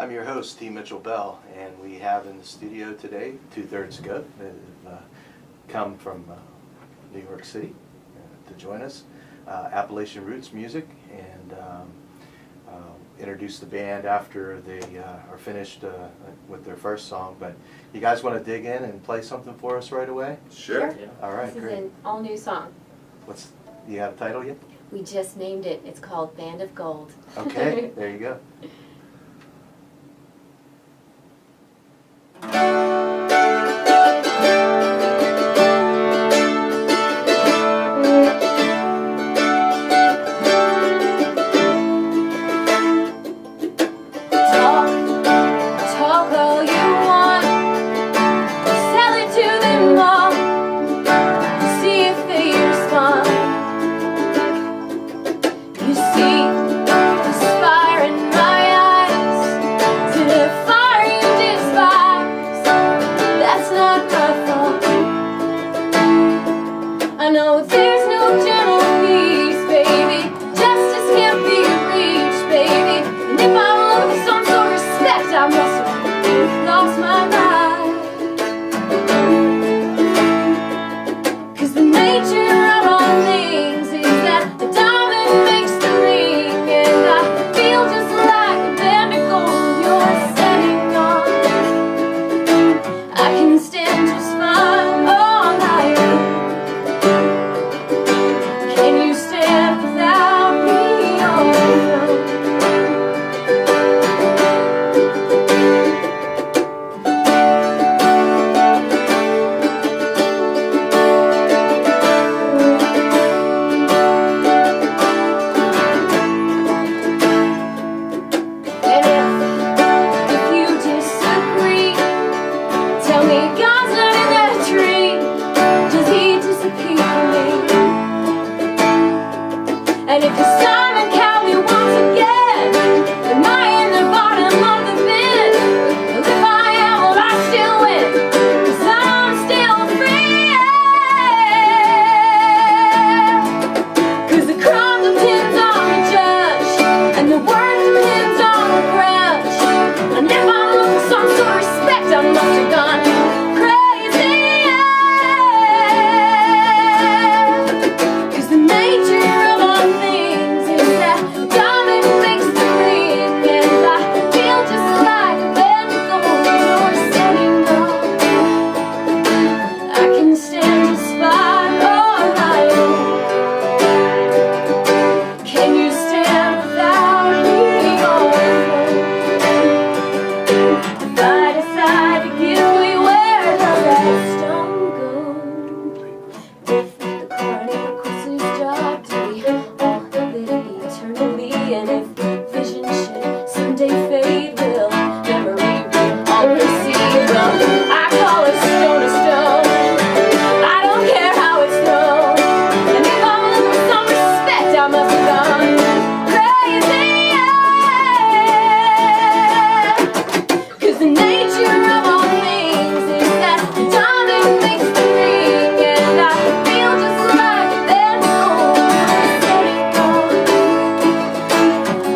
I'm your host, T. Mitchell Bell, and we have in the studio today two-thirds goat that have come from New York City to join us. Appalachian Roots Music, and introduce the band after they are finished with their first song. But you guys want to dig in and play something for us right away? Sure. Yeah. All right, This great. is an all-new song. You have a title yet? We just named it. It's called Band of Gold. Okay, there you go. Talk all you want. Sell it to them all. See if they respond. You see this fire in my eyes. Is it a fire you despise? That's not my fault. I know there's no gentle peace, baby. Justice can't be reached, baby. And if I lose some sort of respect, I must have lost my mind. 'Cause the nature of all things is that the diamond makes the ring, and I feel just like a band of gold you're setting on. I can stand just fine all night. Can you stand without me all alone? And if you disagree, tell me God's not in that tree. Does he disappear me? And if you're Simon Cowley once again, am I in the bottom of the bin? Well, if I am, well, I still win, 'cause I'm still free. 'Cause the crown depends on the judge, and the word depends on the grudge. And if I lose some sort of respect, I must have gone crazy. 'Cause the nature of all things is that the diamond makes the ring, and I feel just like a band of gold you're setting on. I can stand just fine all night long. Can you stand without me all alone? If I decide to give way, where does that stone go? If the coroner quits his job, do we all live eternally? And if vision should someday fade, will memory always see? Well, I call a stone. I don't care how it's thrown. And if I'm losing some respect, I must have gone crazy. 'Cause the nature of all things is that the diamond makes the ring, and I feel just like a band of gold setting on.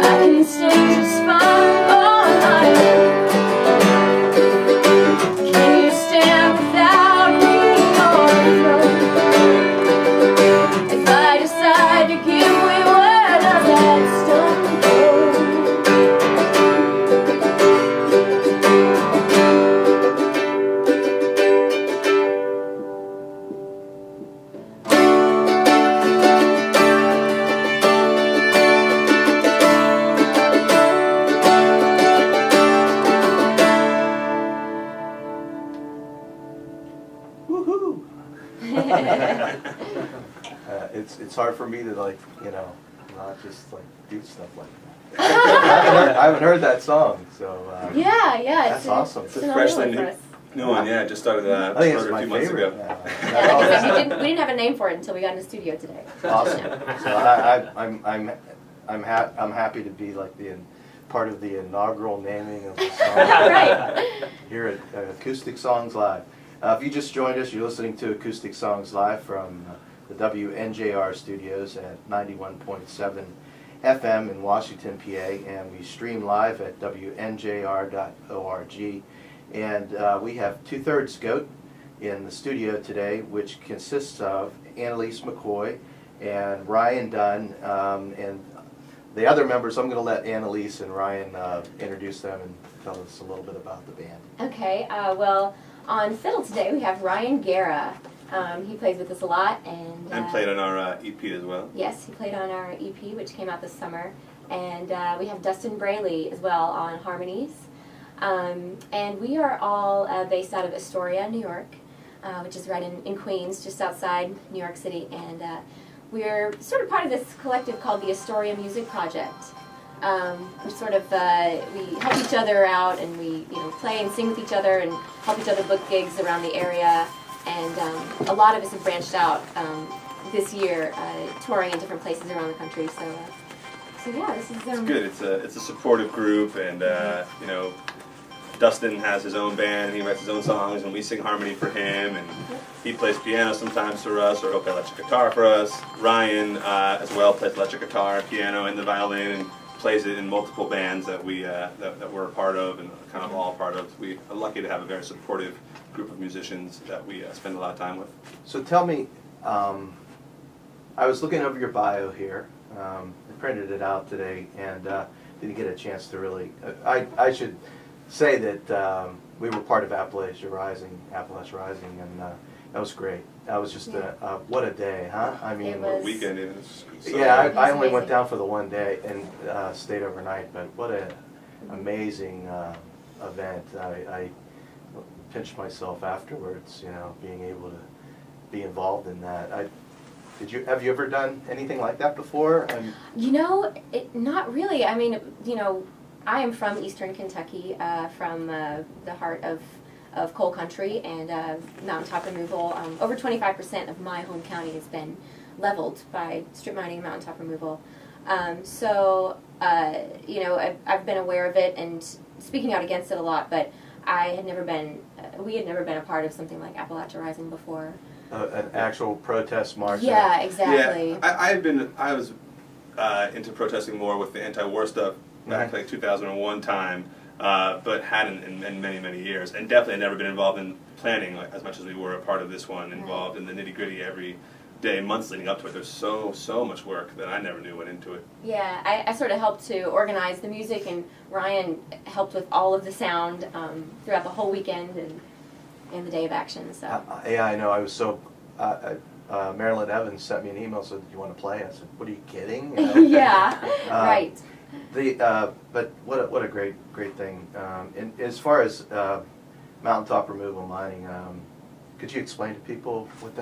I can stand just fine all night. Can you stand without me all alone? If I decide to give way, where does that stone go? Woohoo! It's hard for me to not just do stuff like that. I haven't heard that song, so Yeah, that's awesome. It's It's an a all-new freshly one for new, us. new one, yeah. Just started I think it's started a my few months favorite. ago. now. Yeah, because we didn't have a name for it until we got in the studio today. Awesome. So I'm happy to be like part of the inaugural naming of the song Right. here at Acoustic Songs Live. If you just joined us, you're listening to Acoustic Songs Live from the WNJR Studios at 91.7 FM in Washington, PA, and we stream live at WNJR.org. And we have Two-Thirds Goat in the studio today, which consists of Annalise McCoy and Ryan Dunn, and the other members. I'm going to let Annalise and Ryan introduce them and tell us a little bit about the band. Okay, well, on fiddle today we have Ryan Guerra. He plays with us a lot, and played on our EP as well. Yes, he played on our EP, which came out this summer. And we have Dustin Braley as well on harmonies. And we are all based out of Astoria, New York, which is right in Queens, just outside New York City. And we're sort of part of this collective called the Astoria Music Project. We sort of we help each other out, and we play and sing with each other, and help each other book gigs around the area. And a lot of us have branched out this year, touring in different places around the country. So yeah, this is it's good. It's a supportive group, and Dustin has his own band, and he writes his own songs, and we sing harmony for him, and he plays piano sometimes for us, or he'll play electric guitar for us. Ryan as well plays electric guitar, piano, and the violin, and plays it in multiple bands that we that we're a part of, and kind of all part of. We are lucky to have a very supportive group of musicians that we spend a lot of time with. So tell me, I was looking over your bio here. I printed it out today, and didn't get a chance to really. I should say that we were part of Appalachia Rising, and that was great. That was just what a day, huh? I mean, It was- Weekend is. So yeah, I only amazing. went down for the one day and stayed overnight, but what an amazing event. I pinched myself afterwards, being able to be involved in that. Have you ever done anything like that before? Not really. I mean, I am from Eastern Kentucky, from the heart of coal country and mountaintop removal. Over 25% of my home county has been leveled by strip mining and mountaintop removal. I've been aware of it and speaking out against it a lot, but we had never been a part of something like Appalachia Rising before. An actual protest march? Yeah, exactly. Yeah, I was into protesting more with the anti-war stuff back like 2001 time, but hadn't in many, many years, and definitely never been involved in planning as much as we were a part of this one, involved in the nitty-gritty every day, months leading up to it. There's so much work that I never knew went into it. Yeah, I sort of helped to organize the music, and Ryan helped with all of the sound throughout the whole weekend and the day of action. So Yeah, I know. I was so. Marilyn Evans sent me an email, said, "Do you want to play?" I said, "What are you kidding?" Yeah, right. But what a great thing. And as far as mountaintop removal mining, could you explain to people what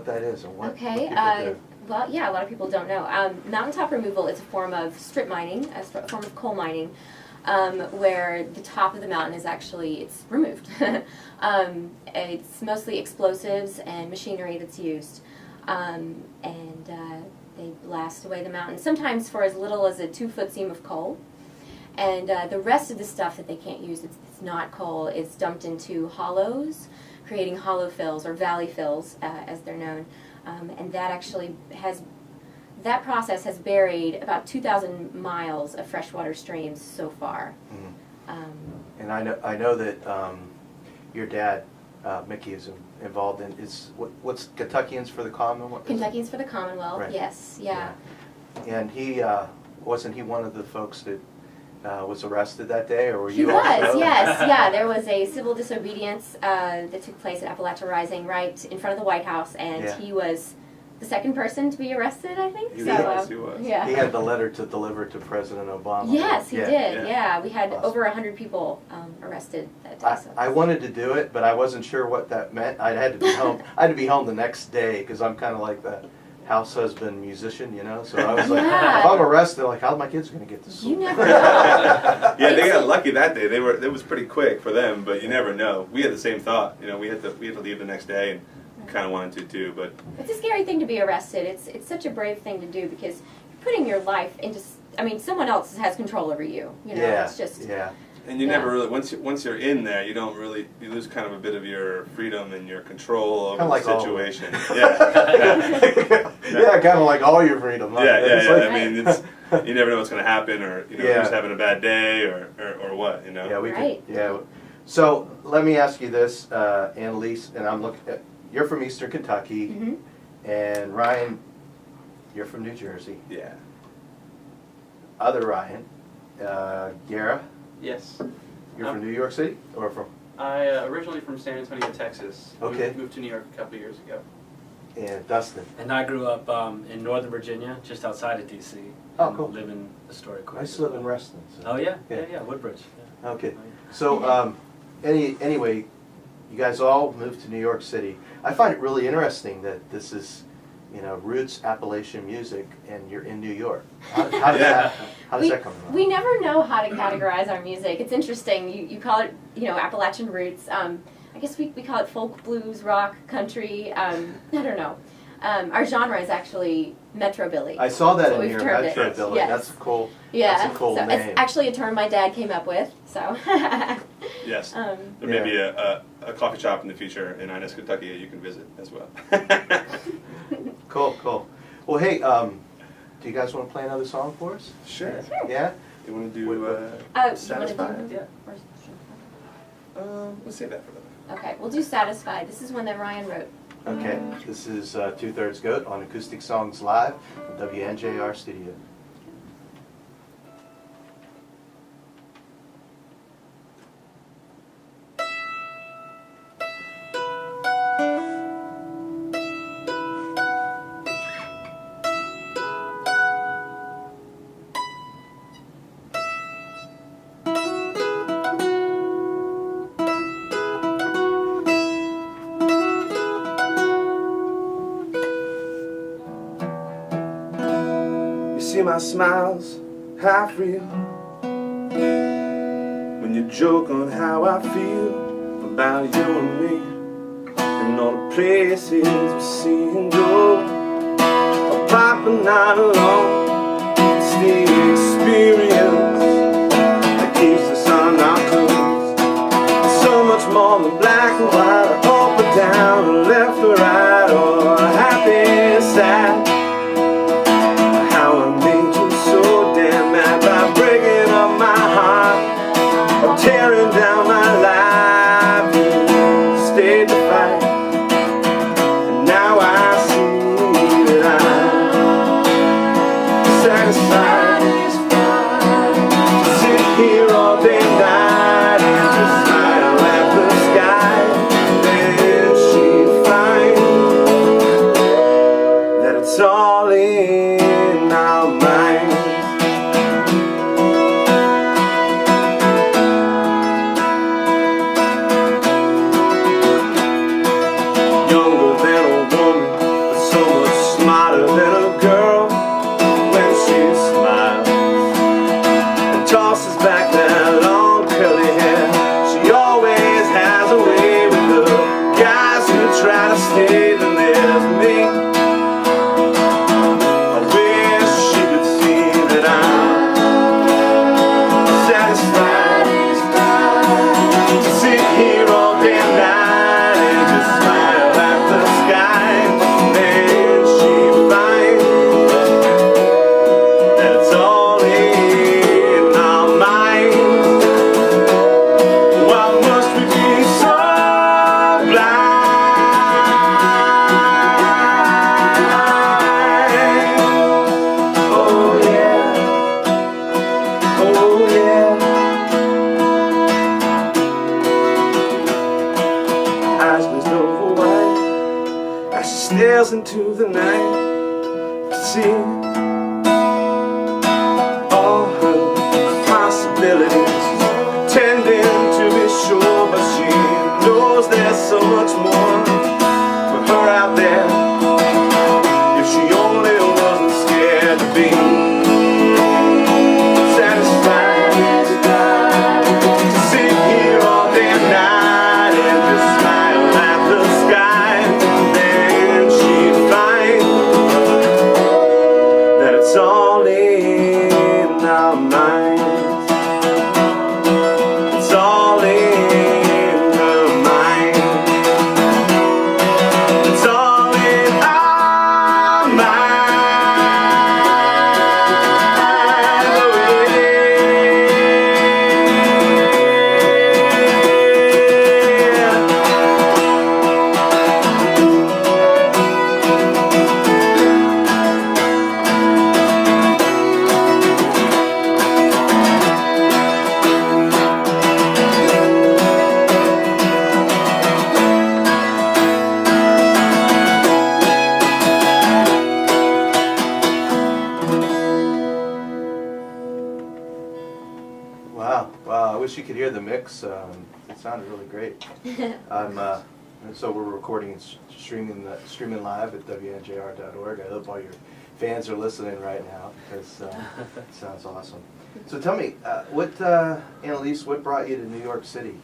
that is and what? Okay. What people do? Well, yeah, a lot of people don't know. Mountaintop removal is a form of strip mining, a form of coal mining, where the top of the mountain is it's removed. It's mostly explosives and machinery that's used, and they blast away the mountain, sometimes for as little as a 2-foot seam of coal. And the rest of the stuff that they can't use, it's not coal, is dumped into hollows, creating hollow fills, or valley fills, as they're known. And that process has buried about 2,000 miles of freshwater streams so far. Mm-hmm. And I know that your dad, Mickey, is involved in what's Kentuckians for the Commonwealth? Kentuckians for the Commonwealth, Right. yes, yeah. And he wasn't he one of the folks that was arrested that day, or were He you? was, also? yes, yeah. There was a civil disobedience that took place at Appalachia Rising, right in front of the White House, and he was the second person to be arrested, I think. He was. Yeah. He had the letter to deliver to President Obama. Yes, he did. Yeah, we had Awesome. over 100 people arrested that day. I wanted to do it, but I wasn't sure what that meant. I had to be home. I had to be home the next day because I'm kind of like the house husband musician, So I was like, if I'm arrested, like, how are my kids going to get to school? You never know. Yeah, they got lucky that day. It was pretty quick for them, but you never know. We had the same thought. We had to leave the next day, and kind of wanted to too, but it's a scary thing to be arrested. It's such a brave thing to do because you're putting your life into. Someone else has control over you. Yeah, it's just. Yeah. And you never really once you're in there, you lose kind of a bit of your freedom and your control over Kinda like the situation. Yeah, kind of like all your freedom. Huh? Yeah. It's like- I mean, it's you never know what's going to happen, or you know, Yeah. who's having a bad day, or what, you know. Yeah, we Right. could. Yeah. So let me ask you this, Annalise, and I'm looking. You're from Eastern Kentucky, Mhm. and Ryan, you're from New Jersey. Yeah. Other Ryan, Gara, Yes. you're from New York City, or from? I originally from San Antonio, Texas. Okay. Moved to New York a couple years ago. And Dustin. And I grew up in Northern Virginia, just outside of D.C. Oh, and cool. Live in Astoria. I used to live in Reston. So. Oh yeah, Yeah. yeah, Woodbridge. Yeah. Okay. Oh, yeah. So anyway, you guys all moved to New York City. I find it really interesting that this is, you know, roots Appalachian music, and you're in New York. How does that come around? We never know how to categorize our music. It's interesting. You call it, you know, Appalachian roots. I guess we call it folk, blues, rock, country. I don't know. Our genre is actually Metrobilly. I saw that So in we've your termed it. Metrobilly. Yes. That's a cool. Yeah. That's a cool so name. it's actually a term my dad came up with. So. Yes. Um, There may be a coffee shop in the future in Inez, Kentucky that you can visit as well. Cool. Well, hey, do you guys want to play another song for us? Sure. Yeah. You want to do? you wanna Satisfied? do? Yeah. Let's save that for later. Okay, we'll do Satisfied. This is one that Ryan wrote. Okay. This is 2/3 Goat on Acoustic Songs Live at WNJR Studios. You see my smiles half real when you joke on how I feel about you and me, and all the places we see and go. A pop and not alone. It's the experience that keeps us on our toes. So much more than black and white, or up or down, or left or right, or happy and sad. How I made you so damn mad by breaking up my heart or tearing down my life. You stayed to fight, and now I see that I'm satisfied to sit here all day and night and just smile at the sky. Then she finds that it's all in our minds. Younger than a woman, but so much smarter than a girl. When she smiles and tosses back that long curly hair, she always has a way with the guys who try to stay. Then there's me. I wish she could see that I'm satisfied to sit here all day and night and just smile at the sky. Then she finds that it's all in our minds. Why must we be so blind? Oh yeah, oh yeah. Eyes glazed over wide as she stares into the night to see all her possibilities, tending to be sure, but she knows there's so much more for her out there. If she only wasn't scared to be satisfied to sit here all day and night and just smile at the sky, then she'd find wish you could hear the mix. It sounded really great. So we're recording and streaming live at WNJR.org. I hope all your fans are listening right now because it sounds awesome. So tell me, Annalise, what brought you to New York City?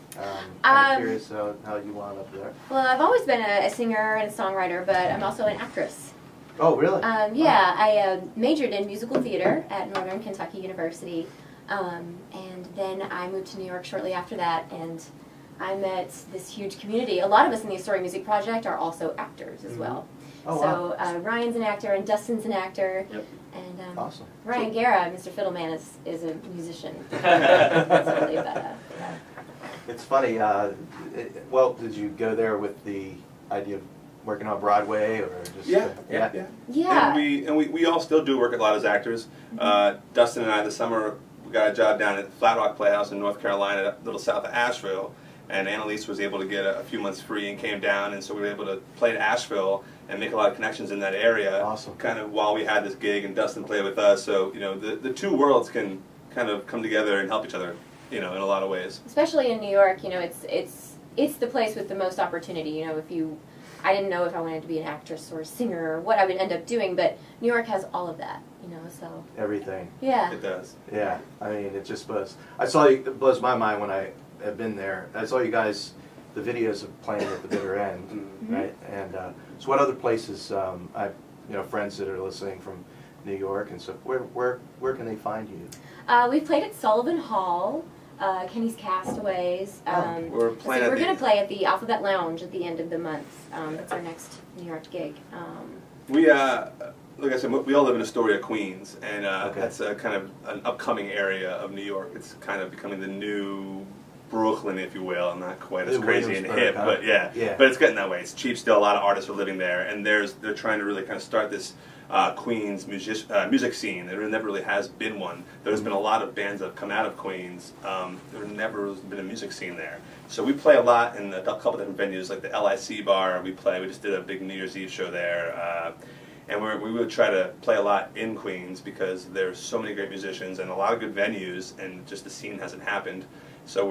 I'm curious how you wound up there. Well, I've always been a singer and a songwriter, but I'm also an actress. Oh, really? Yeah, I majored in musical theater at Northern Kentucky University, and then I moved to New York shortly after that, and I met this huge community. A lot of us in the Astoria Music Project are also actors as well. Oh, so wow. Ryan's an actor and Dustin's an actor. Yep. And Awesome. Ryan Guerra, Mr. Fiddleman, is a musician. That's really about It's funny. Well, did you go there with the idea of working on Broadway, or just? Yeah. Yeah. And we all still do work a lot as actors. Dustin and I this summer we got a job down at Flat Rock Playhouse in North Carolina, a little south of Asheville. And Annalise was able to get a few months free and came down, and so we were able to play in Asheville and make a lot of connections in that area. Awesome. Kind of while we had this gig, and Dustin played with us. So the two worlds can kind of come together and help each other, in a lot of ways. Especially in New York, it's the place with the most opportunity. I didn't know if I wanted to be an actress or a singer or what I would end up doing, but New York has all of that. So Everything. yeah. It does. Yeah. I mean, it just blows. It blows my mind when I have been there. I saw you guys, the videos of playing at the bitter end, right? And so, what other places? I, friends that are listening from New York, and so where can they find you? We've played at Sullivan Hall, Kenny's Castaways. We're playing. We're going to play at the Alphabet Lounge at the end of the month. That's our next New York gig. We like I said, we all live in Astoria, Queens, and Okay. that's a kind of an upcoming area of New York. It's kind of becoming the new Brooklyn, if you will, and not quite as The crazy and Williamsburg, hip, huh? but yeah. Yeah. But it's getting that way. It's cheap still. A lot of artists are living there, and they're trying to really kind of start this Queens music scene. There never really has been one. There's been a lot of bands that have come out of Queens. There never has been a music scene there. So we play a lot in a couple different venues, like the LIC bar. We just did a big New Year's Eve show there. And we would try to play a lot in Queens because there's so many great musicians and a lot of good venues, and just the scene hasn't happened. So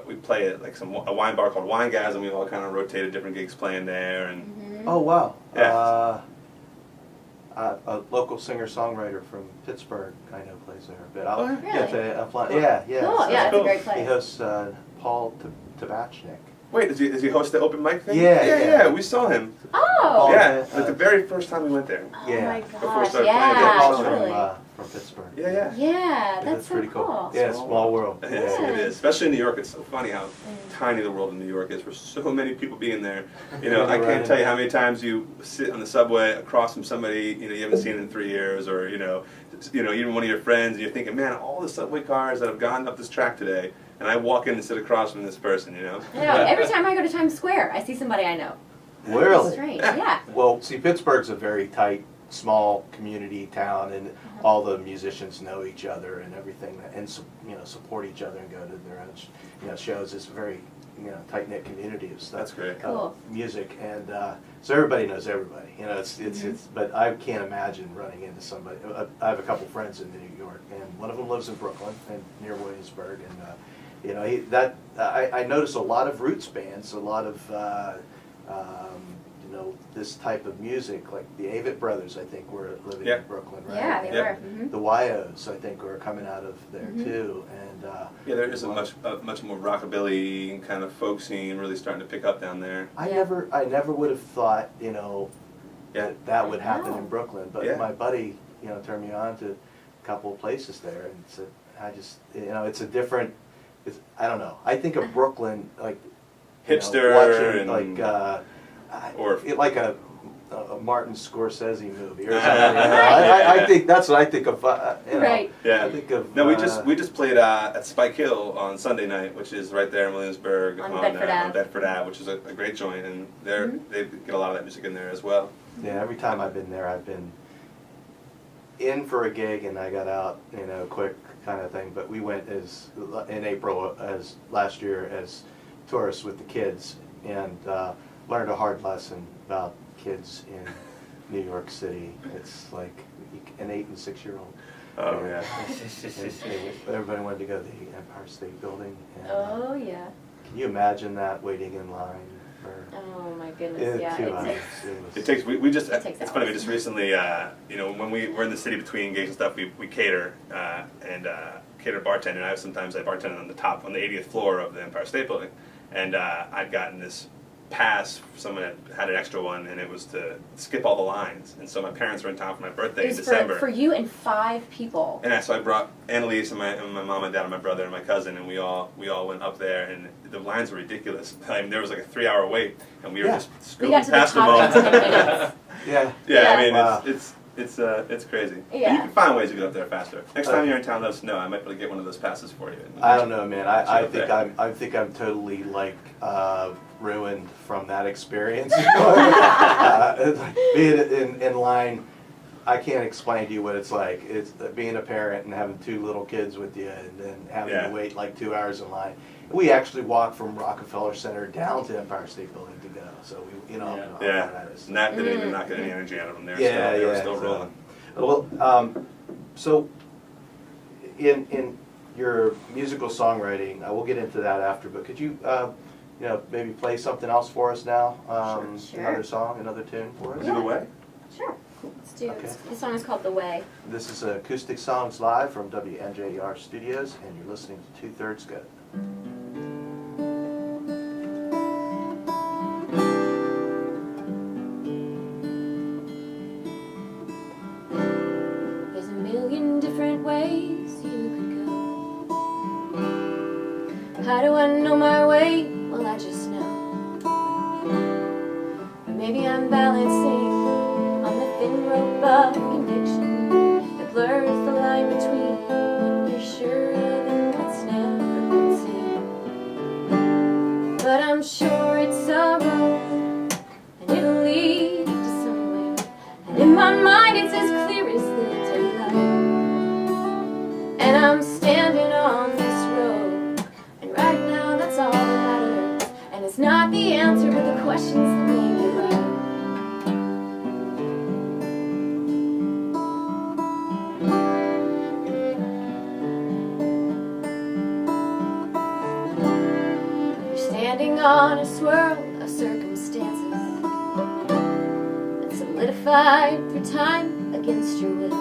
we play at like a wine bar called Winegasm. We all kind of rotated different gigs playing there, and Oh, wow. Yeah. A local singer-songwriter from Pittsburgh kind of plays there a bit. Oh, really? Yeah. Cool. So Yeah, it's cool. a great he place. hosts Paul Tabachnik. wait, does he host the open mic thing? Yeah. We saw him. Oh. Yeah, like the very first time we went there. Oh Yeah. my Before we gosh. started playing, Yeah, Paul's totally. from Pittsburgh. Yeah. Yeah, that's so pretty cool. Yeah, Small small world. Yes, Yeah. it is. Especially in New York, it's so funny how tiny the world in New York is for so many people being there. I can't tell you how many times you sit on the subway across from somebody you haven't seen in 3 years, or even one of your friends, and you're thinking, man, all the subway cars that have gone up this track today, and I walk in and sit across from this person. I know. Every time I go to Times Square, I see somebody I know. It's Really? strange. Yeah. Well, see, Pittsburgh's a very tight, small community town, and all the musicians know each other and everything, and support each other and go to their own shows. It's a very tight knit community of stuff. That's great. Cool. Music, and so everybody knows everybody. It's but I can't imagine running into somebody. I have a couple friends in New York, and one of them lives in Brooklyn and near Williamsburg, and I notice a lot of roots bands, a lot of this type of music, like the Avett Brothers, I think, were living in Brooklyn, right? Yeah, they Yeah. were. Mm-hmm. The Wyos, I think, were coming out of there too, and Yeah, there is a much more rockabilly kind of folk scene really starting to pick up down there. I Yeah. never would have thought, Yeah. that would happen Wow. in Brooklyn. But Yeah. my buddy, turned me on to a couple of places there, and said, it's a different. I don't know. I think of Brooklyn like Hipster watching and or like a Martin Scorsese movie or something. Right. I think that's what I think of. Right. Yeah. I think of. No, we just played at Spike Hill on Sunday night, which is right there in Williamsburg On Bedford Ave. on Bedford Ave, which is a great joint, and they get a lot of that music in there as well. Yeah, every time I've been there, I've been in for a gig and I got out, quick kind of thing. But we went in April as last year as tourists with the kids, and learned a hard lesson about kids in New York City. It's like an 8 and 6 year old. Oh, yeah. Everybody wanted to go to the Empire State Building. And, Oh, yeah. can you imagine that, waiting in line for Oh, my goodness, yeah. 2 hours? It takes, we just, It takes it's funny, we hours. just recently, you know, when we're in the city between gigs and stuff, we cater, and cater bartender, and sometimes I bartended on the 80th floor of the Empire State Building, and I'd gotten this pass, someone had an extra one, and it was to skip all the lines, and so my parents were in town for my birthday It in was December. for you and 5 people. And so I brought Annalise and my mom and dad and my brother and my cousin, and we all went up there, and the lines were ridiculous. I mean, there was like a 3-hour wait, and we were Yeah. just We got scrolling to the past them top all. in 10 minutes. Yeah. Yeah, Yeah. I mean, Wow. it's crazy. But Yeah. you can find ways to get up there faster. Next time Okay. you're in town, let us know. I might be able to get one of those passes for you. I don't know, man. I Sure, think okay. I think I'm totally like ruined from that experience. Being in line, I can't explain to you what it's like. It's being a parent and having 2 little kids with you, and then having Yeah. to wait like 2 hours in line. We actually walked from Rockefeller Center down to Empire State Building to go. So we, you know, Yeah. how Yeah, far that is. Nat didn't even knock any energy out of them. Yeah, They were yeah, still so- rolling. Well, so in your musical songwriting, we'll get into that after. But could you, you know, maybe play something else for us now? Sure. Another song, another tune for us. Either way. Sure. Let's do Okay. it. This song is called The Way. This is Acoustic Songs Live from WNJR Studios, and you're listening to 2/3 Good. There's a million different ways you could go. How do I know my way? Well, I just know. Or maybe I'm balancing on the thin rope of conviction that blurs the line between when you're sure and what's never been seen. But I'm sure it's a road, and it'll lead to somewhere. And in my mind it's as clear as the daylight. And I'm standing on this road, and right now that's all that matters. And it's not the answer, but the questions that make it right. You're standing on a swirl of circumstances that solidified through time against your will.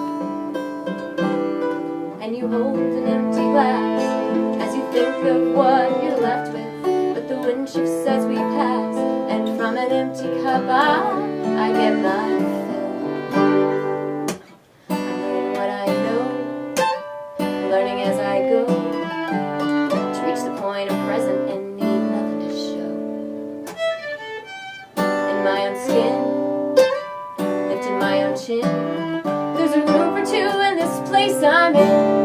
And you hold an empty glass as you think of what you're left with. But the wind shifts as we pass, and from an empty cup I get my fill. I'm learning what I know, learning as I go, to reach the point of present and need nothing to show. In my own skin, lifting my own chin, there's a room for 2 in this place I'm in.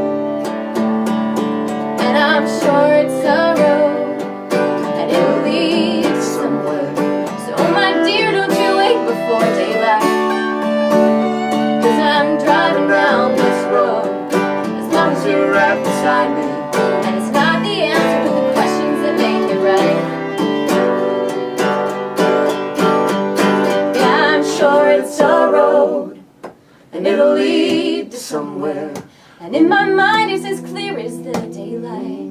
And I'm sure it's a road, and it'll lead somewhere. So my dear, don't you wait before daylight, 'cause I'm driving down this road as long as you're right beside me. And it's not the answer, but the questions that make it right. Yeah, I'm sure it's a road, and it'll lead to somewhere. And in my mind it's as clear as the daylight.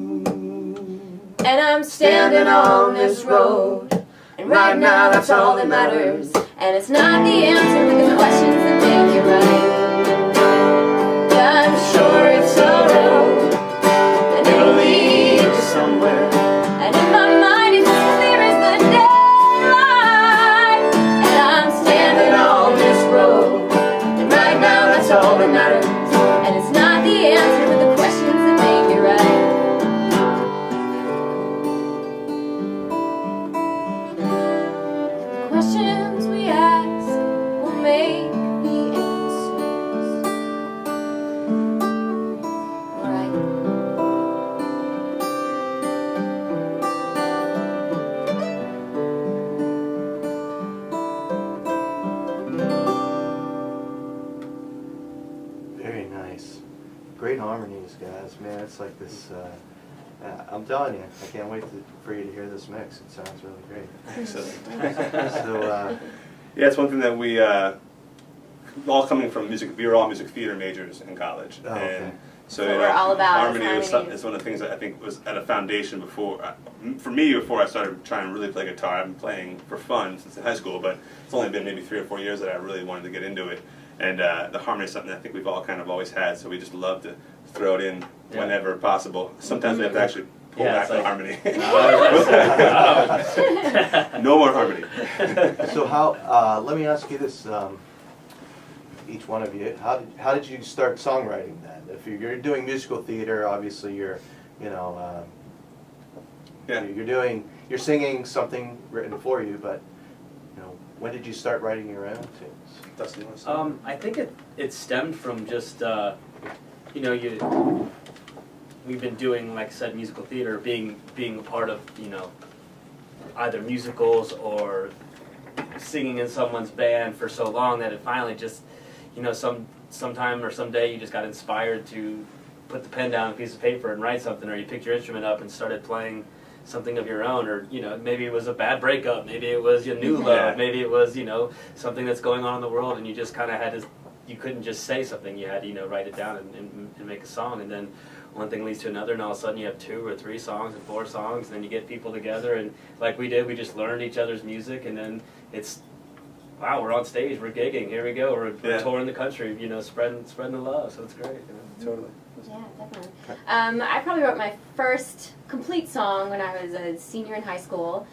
And I'm standing on this road, and right now that's all that matters. And it's not the answer, but the questions that make it right. Yeah, I'm sure it's a road, and it'll lead to somewhere. And in my mind it's as clear as the daylight. And I'm standing on this road, and right now that's all that matters. And it's not the answer, but the questions that make it right. The questions we ask will make the answers right. Very nice. Great harmonies, guys. Man, it's like this. I'm telling you, I can't wait for you to hear this mix. It sounds really great. Excellent. So, Yeah, it's one thing that we all coming from music. We were all music theater majors in college, Oh, okay. and so What we're all about harmony is harmony. is one of the things that I think was at a foundation before. For me, before I started trying to really play guitar, I've been playing for fun since in high school, but it's only been maybe 3 or 4 years that I really wanted to get into it. And the harmony is something I think we've all kind of always had, so we just love to throw it in whenever possible. Sometimes we have to actually pull back the harmony. No more harmony. So how, let me ask you this, each one of you, how did you start songwriting then? If you're doing musical theater, obviously you're, you know, Yeah. you're singing something written for you, but, you know, when did you start writing your own tunes? Dustin, you want to say? I think it stemmed from just, you know, we've been doing, like I said, musical theater, being a part of, you know, either musicals or singing in someone's band for so long that it finally just, you know, sometime or someday you just got inspired to put the pen down on a piece of paper and write something, or you picked your instrument up and started playing something of your own, or, you know, maybe it was a bad breakup, maybe it was your new love, Yeah. maybe it was, you know, something that's going on in the world, and you just kind of had to, you couldn't just say something, you had to, you know, write it down and make a song, and then one thing leads to another, and all of a sudden you have 2 or 3 songs and 4 songs, and then you get people together, and like we did, we just learned each other's music, and then it's, wow, we're on stage, we're gigging, here we go, we're Yeah. touring the country, you know, spreading the love, so it's great, you know. Totally. Yeah, definitely. I probably wrote my first complete song when I was a senior in high school.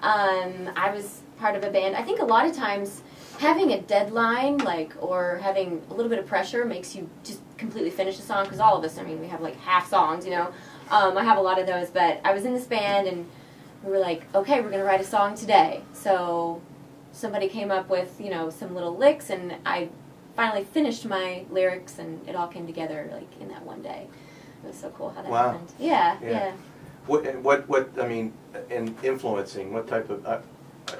I was part of a band. I think a lot of times having a deadline, like, or having a little bit of pressure makes you just completely finish a song, because all of us, I mean, we have like half songs, you know. I have a lot of those, but I was in this band and we were like, okay, we're going to write a song today. So somebody came up with, you know, some little licks, and I finally finished my lyrics, and it all came together like in that one day. It was so cool how that Wow. happened. Yeah, Yeah. yeah. What I mean, in influencing, what type of,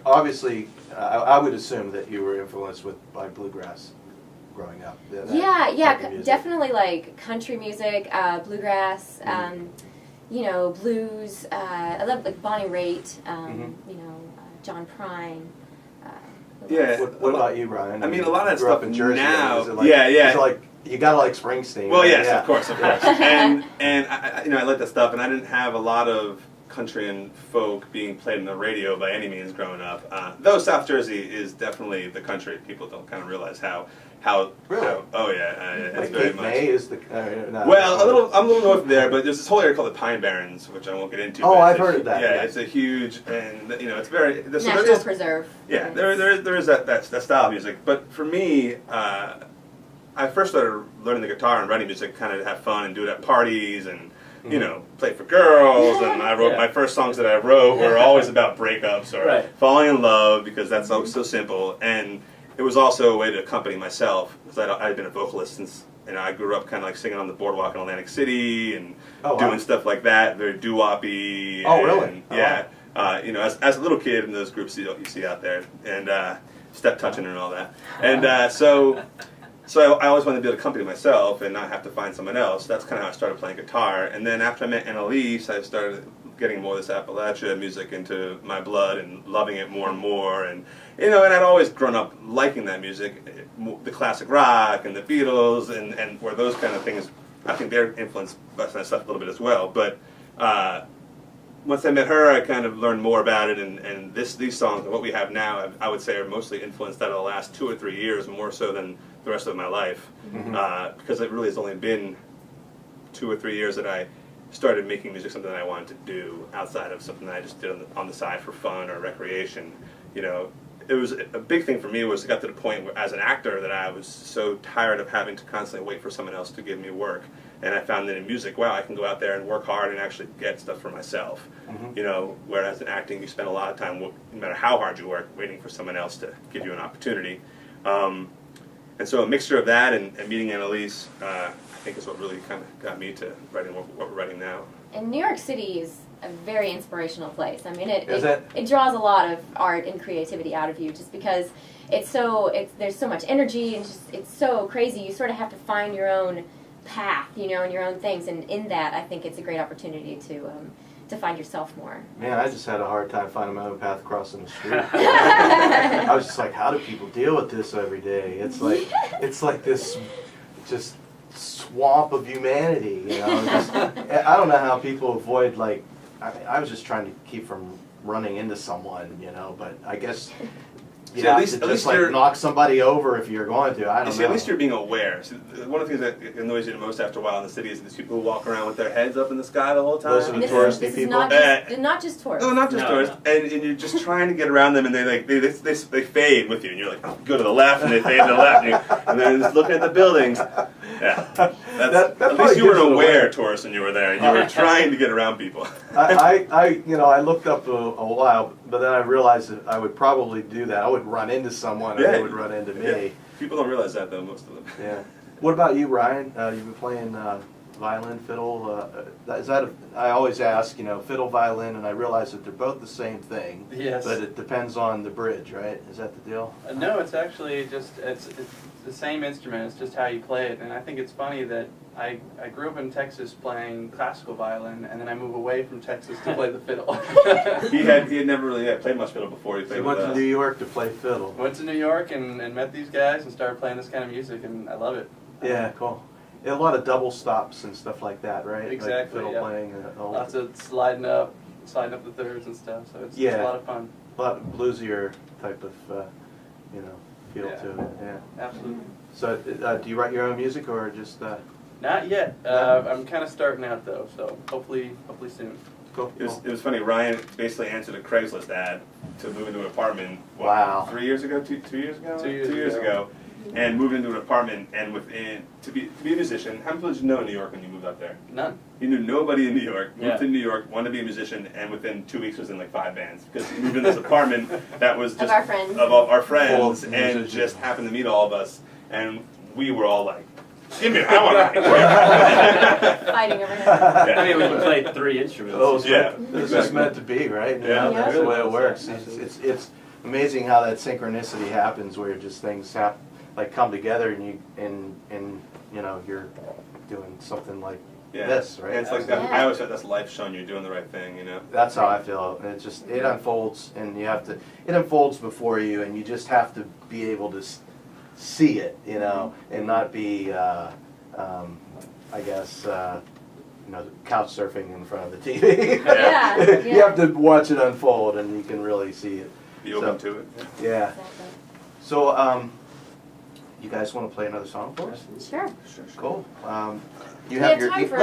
obviously, I would assume that you were influenced by bluegrass growing up. Yeah, type of music. definitely like country music, bluegrass, you know, blues. I love like Bonnie Raitt, you know, John Prine. Who Yeah. else? What about you, Brian? I mean, a lot of that grew up stuff in Jersey. now- Is it like, yeah. Is it like you gotta like Springsteen? Well, right? yes, Yeah. of course. And I, you know, I like that stuff, and I didn't have a lot of country and folk being played on the radio by any means growing up. Though South Jersey is definitely the country. People don't kind of realize how Really? oh yeah, it's Like very Cape much. May is the. No, Well, I'm a little north of there, but there's this whole area called the Pine Barrens, which I won't get into. Oh, but I've it's a heard hu- of that, Yeah, yeah. it's a huge, and you know, it's very so there National is- Preserve. Yeah, there is that style of music. But for me, I first started learning the guitar and writing music kind of to have fun and do it at parties and, you know, play for girls. And I wrote Yeah. my first songs that I wrote were always about breakups or Right. falling in love, because that's so simple. And it was also a way to accompany myself, because I'd been a vocalist since, you know, I grew up kind of like singing on the boardwalk in Atlantic City and Oh, wow. doing stuff like that, very doo-woppy. Oh, really? and, Oh, yeah. You know, as a little kid in those groups you see out there, and step touching and all that, and so I always wanted to be able to accompany myself and not have to find someone else. That's kind of how I started playing guitar, and then after I met Annalise, I started getting more of this Appalachia music into my blood and loving it more and more, and you know, and I'd always grown up liking that music, the classic rock and the Beatles, and where those kind of things, I think they're influenced by that stuff a little bit as well, but. Once I met her, I kind of learned more about it, and these songs and what we have now, I would say, are mostly influenced out of the last 2 or 3 years, more so than the rest of my life, because it really has only been 2 or 3 years that I started making music something that I wanted to do outside of something that I just did on the side for fun or recreation. You know, it was a big thing for me was it got to the point where, as an actor, that I was so tired of having to constantly wait for someone else to give me work. And I found that in music, wow, I can go out there and work hard and actually get stuff for myself. You know, whereas in acting, you spend a lot of time, no matter how hard you work, waiting for someone else to give you an opportunity. And so a mixture of that and meeting Annalise, I think is what really kind of got me to writing what we're writing now. And New York City is a very inspirational place. I mean, Is it draws a lot of art and creativity out of you, just because there's so much energy, and just it's so crazy. You sort of have to find your own path, you know, and your own things. And in that, I think it's a great opportunity to to find yourself more. Man, I just had a hard time finding my own path crossing the street. I was just like, how do people deal with this every day? It's like this just swamp of humanity, you know. I don't know how people avoid, like, I was just trying to keep from running into someone, you know, but I guess you have to just like knock somebody over if you're going to. I don't know. At least you're being aware. So one of the things that annoys you the most after a while in the city is these people who walk around with their heads up in the sky the whole time. Those are the touristy people. Not just tourists. No, not just tourists. And you're just trying to get around them, and they fade with you, and you're like, oh, go to the left, and they fade to the left, and they're just looking at the buildings. Yeah, at least you were an aware tourist when you were there. You were trying to get around people. I looked up a while, but then I realized that I would probably do that. I would run into someone, and they would run into me. Yeah. People don't realize that, though, most of them. Yeah. What about you, Ryan? You've been playing violin, fiddle. Is that? I always ask, fiddle, violin, and I realize that they're both the same thing. Yes. But it depends on the bridge, right? Is that the deal? No, it's actually just it's the same instrument. It's just how you play it. And I think it's funny that I grew up in Texas playing classical violin, and then I moved away from Texas to play the fiddle. He had never really played much fiddle before. He went to New York to play fiddle. Went to New York and met these guys and started playing this kind of music, and I love it. Yeah, cool. A lot of double stops and stuff like that, right? Exactly. Like fiddle playing. Lots of sliding up the thirds and stuff. So it's a lot of fun. A lot of bluesier type of, feel to it. Yeah. Absolutely. So, do you write your own music or just? Not yet. I'm kind of starting out though, so hopefully soon. Cool. It was funny. Ryan basically answered a Craigslist ad to move into an apartment. What, wow. 3 years ago? 2 years ago? 2 years 2 years ago. And moved into an apartment, and to be a musician. How many people did you know in New York when you moved up there? None. You knew nobody in New York. Moved Yeah. to New York, wanted to be a musician, and within 2 weeks was in like 5 bands because he moved in this apartment that was just Of our friends. of our friends, Full of and musicians. just happened to meet all of us, and we were all like, "Give me, I want to." Fighting over him. Yeah. I mean, we played 3 instruments. It's just meant to be, right? Yeah. That's the way it works. It's amazing how that synchronicity happens, where just things come together, and you're doing something like this, right? And it's like that, I always said that's life showing you're doing the right thing, That's how I feel. It unfolds, and it unfolds before you, and you just have to be able to see it, and not be, I guess, couch surfing in front of the TV. Yeah. You have to watch it unfold, and you can really see it. Be open to it. Yeah. Exactly. So, you guys want to play another song for us? Sure. Cool. You We have have your. time for-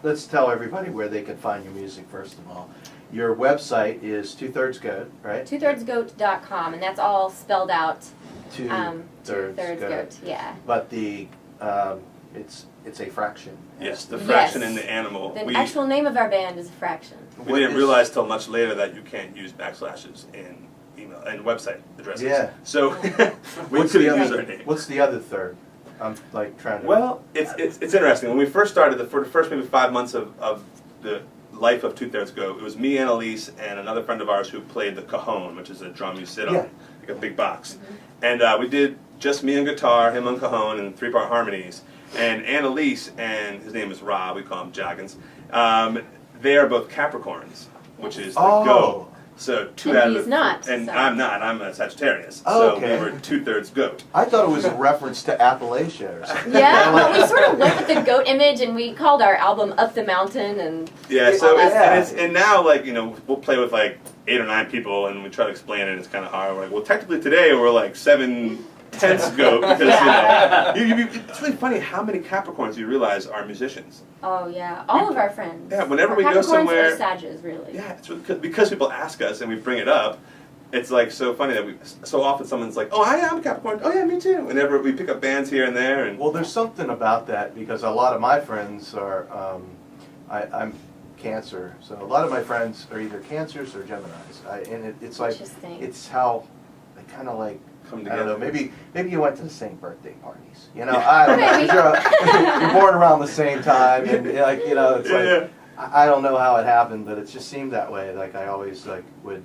Let's tell everybody where they can find your music first of all. Your website is 2/3 Goat, right? 2thirdsgoat.com, and that's all spelled out. 2/3 2/3 Goat. goat. Yeah. But it's a fraction. Yes, the fraction Yes. in the animal. The actual name of our band is a fraction. We didn't realize till much later that you can't use backslashes in email and website addresses. Yeah. So we What's could the use other? our name. What's the other third? I'm trying to. Well, it's interesting. When we first started, for the first maybe 5 months of the life of 2/3 Go, it was me, Annalise, and another friend of ours who played the cajon, which is a drum you sit on, like a big box. And we did just me on guitar, him on cajon, and 3-part harmonies. And Annalise and his name is Rob, we call him Joggins, they are both Capricorns, which is the goat. So And out of he's the, not, and so. I'm not. I'm a Sagittarius. Oh, so okay. we were 2/3 goat. I thought it was a reference to Appalachia or something. Yeah, well, we sort of went with the goat image, and we called our album "Up the Mountain." And Yeah. So Yeah. and now we'll play with like 8 or 9 people, and we try to explain it. And it's kind of hard. We're like, well, technically today we're like 7/10 goat because it's really funny how many Capricorns you realize are musicians. oh yeah, all of our friends. Yeah, whenever Our we go Capricorns somewhere- or Sages, really. Yeah, it's really, because people ask us and we bring it up. It's like so funny that so often someone's like, "Oh, I'm a Capricorn." "Oh yeah, me too." Whenever we pick up bands here and there, and Well, there's something about that because a lot of my friends are. I'm Cancer, so a lot of my friends are either Cancers or Geminis, and it's like Interesting. it's how they kind of like. come I don't know. together. Maybe you went to the same birthday parties. I don't know. Maybe. You're born around the same time, and it's like Yeah. I don't know how it happened, but it just seemed that way. Like I always would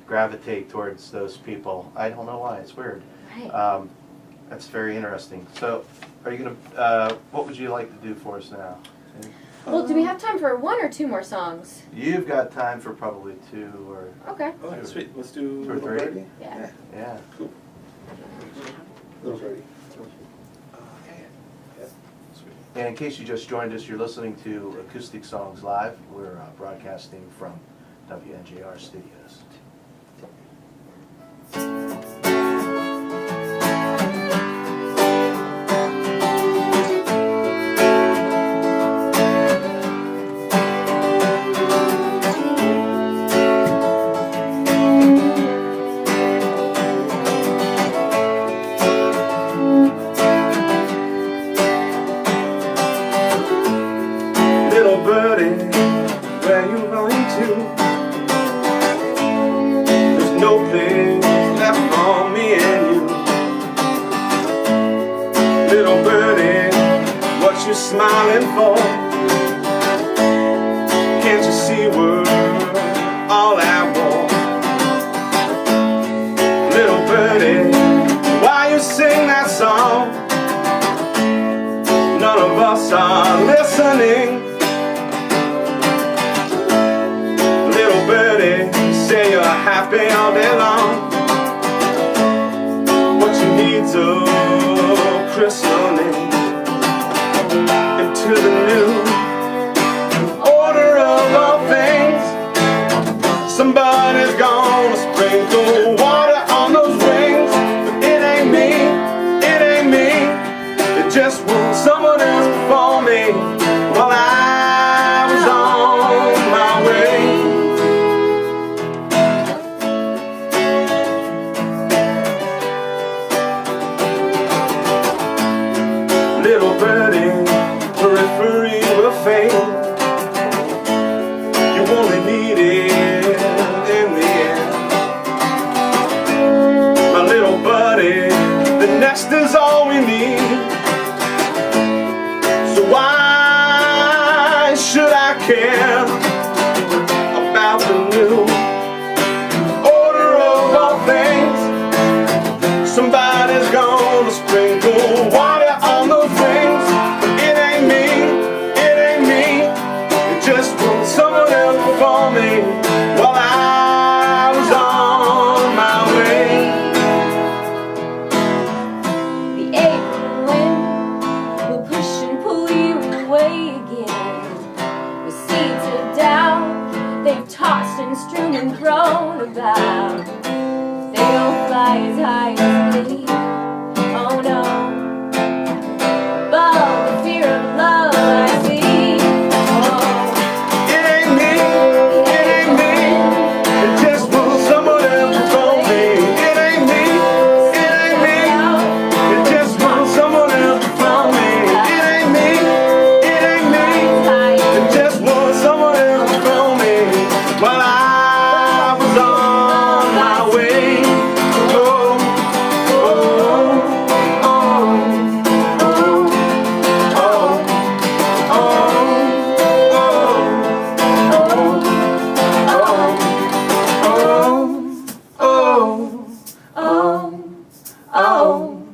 gravitate towards those people. I don't know why. It's weird. Right. That's very interesting. So, are you gonna? What would you like to do for us now? Well, do we have time for one or two more songs? You've got time for probably 2 or Okay. Oh, that's sweet. Let's do Or Little 3. Birdie. Yeah. yeah. Little Birdie. And in case you just joined us, you're listening to Acoustic Songs Live. We're broadcasting from WNJR Studios. Little birdie, where you going to? There's no place left for me and you. Little birdie, what you smiling for? Can't you see we're all I want? Little birdie, why you sing that song? None of us are listening. Little birdie, say you're happy all day long. What you need's a christening into the new order of all things. Somebody's gonna sprinkle water on those rings, but it ain't me, it ain't me. It just won't someone else before me while I was on my way. Little birdie, periphery will fade. You only need it in the end. My little buddy, the nest is all we need. So why should I care about the new order of all things? Somebody's gonna sprinkle water on those rings. It ain't me, it ain't me. It just won't someone else before me while I was on my way. The April wind will push and pull you away again. With seeds of doubt, they've tossed and strewn and thrown about. They don't fly as high as me. Oh no. But the fear of love I see. Oh, It ain't me, it ain't me. It just won't someone else before me. It ain't me, it ain't me. It just won't someone else before me. It ain't me, it ain't me. It just won't someone else before me while I was on my way. Oh, oh,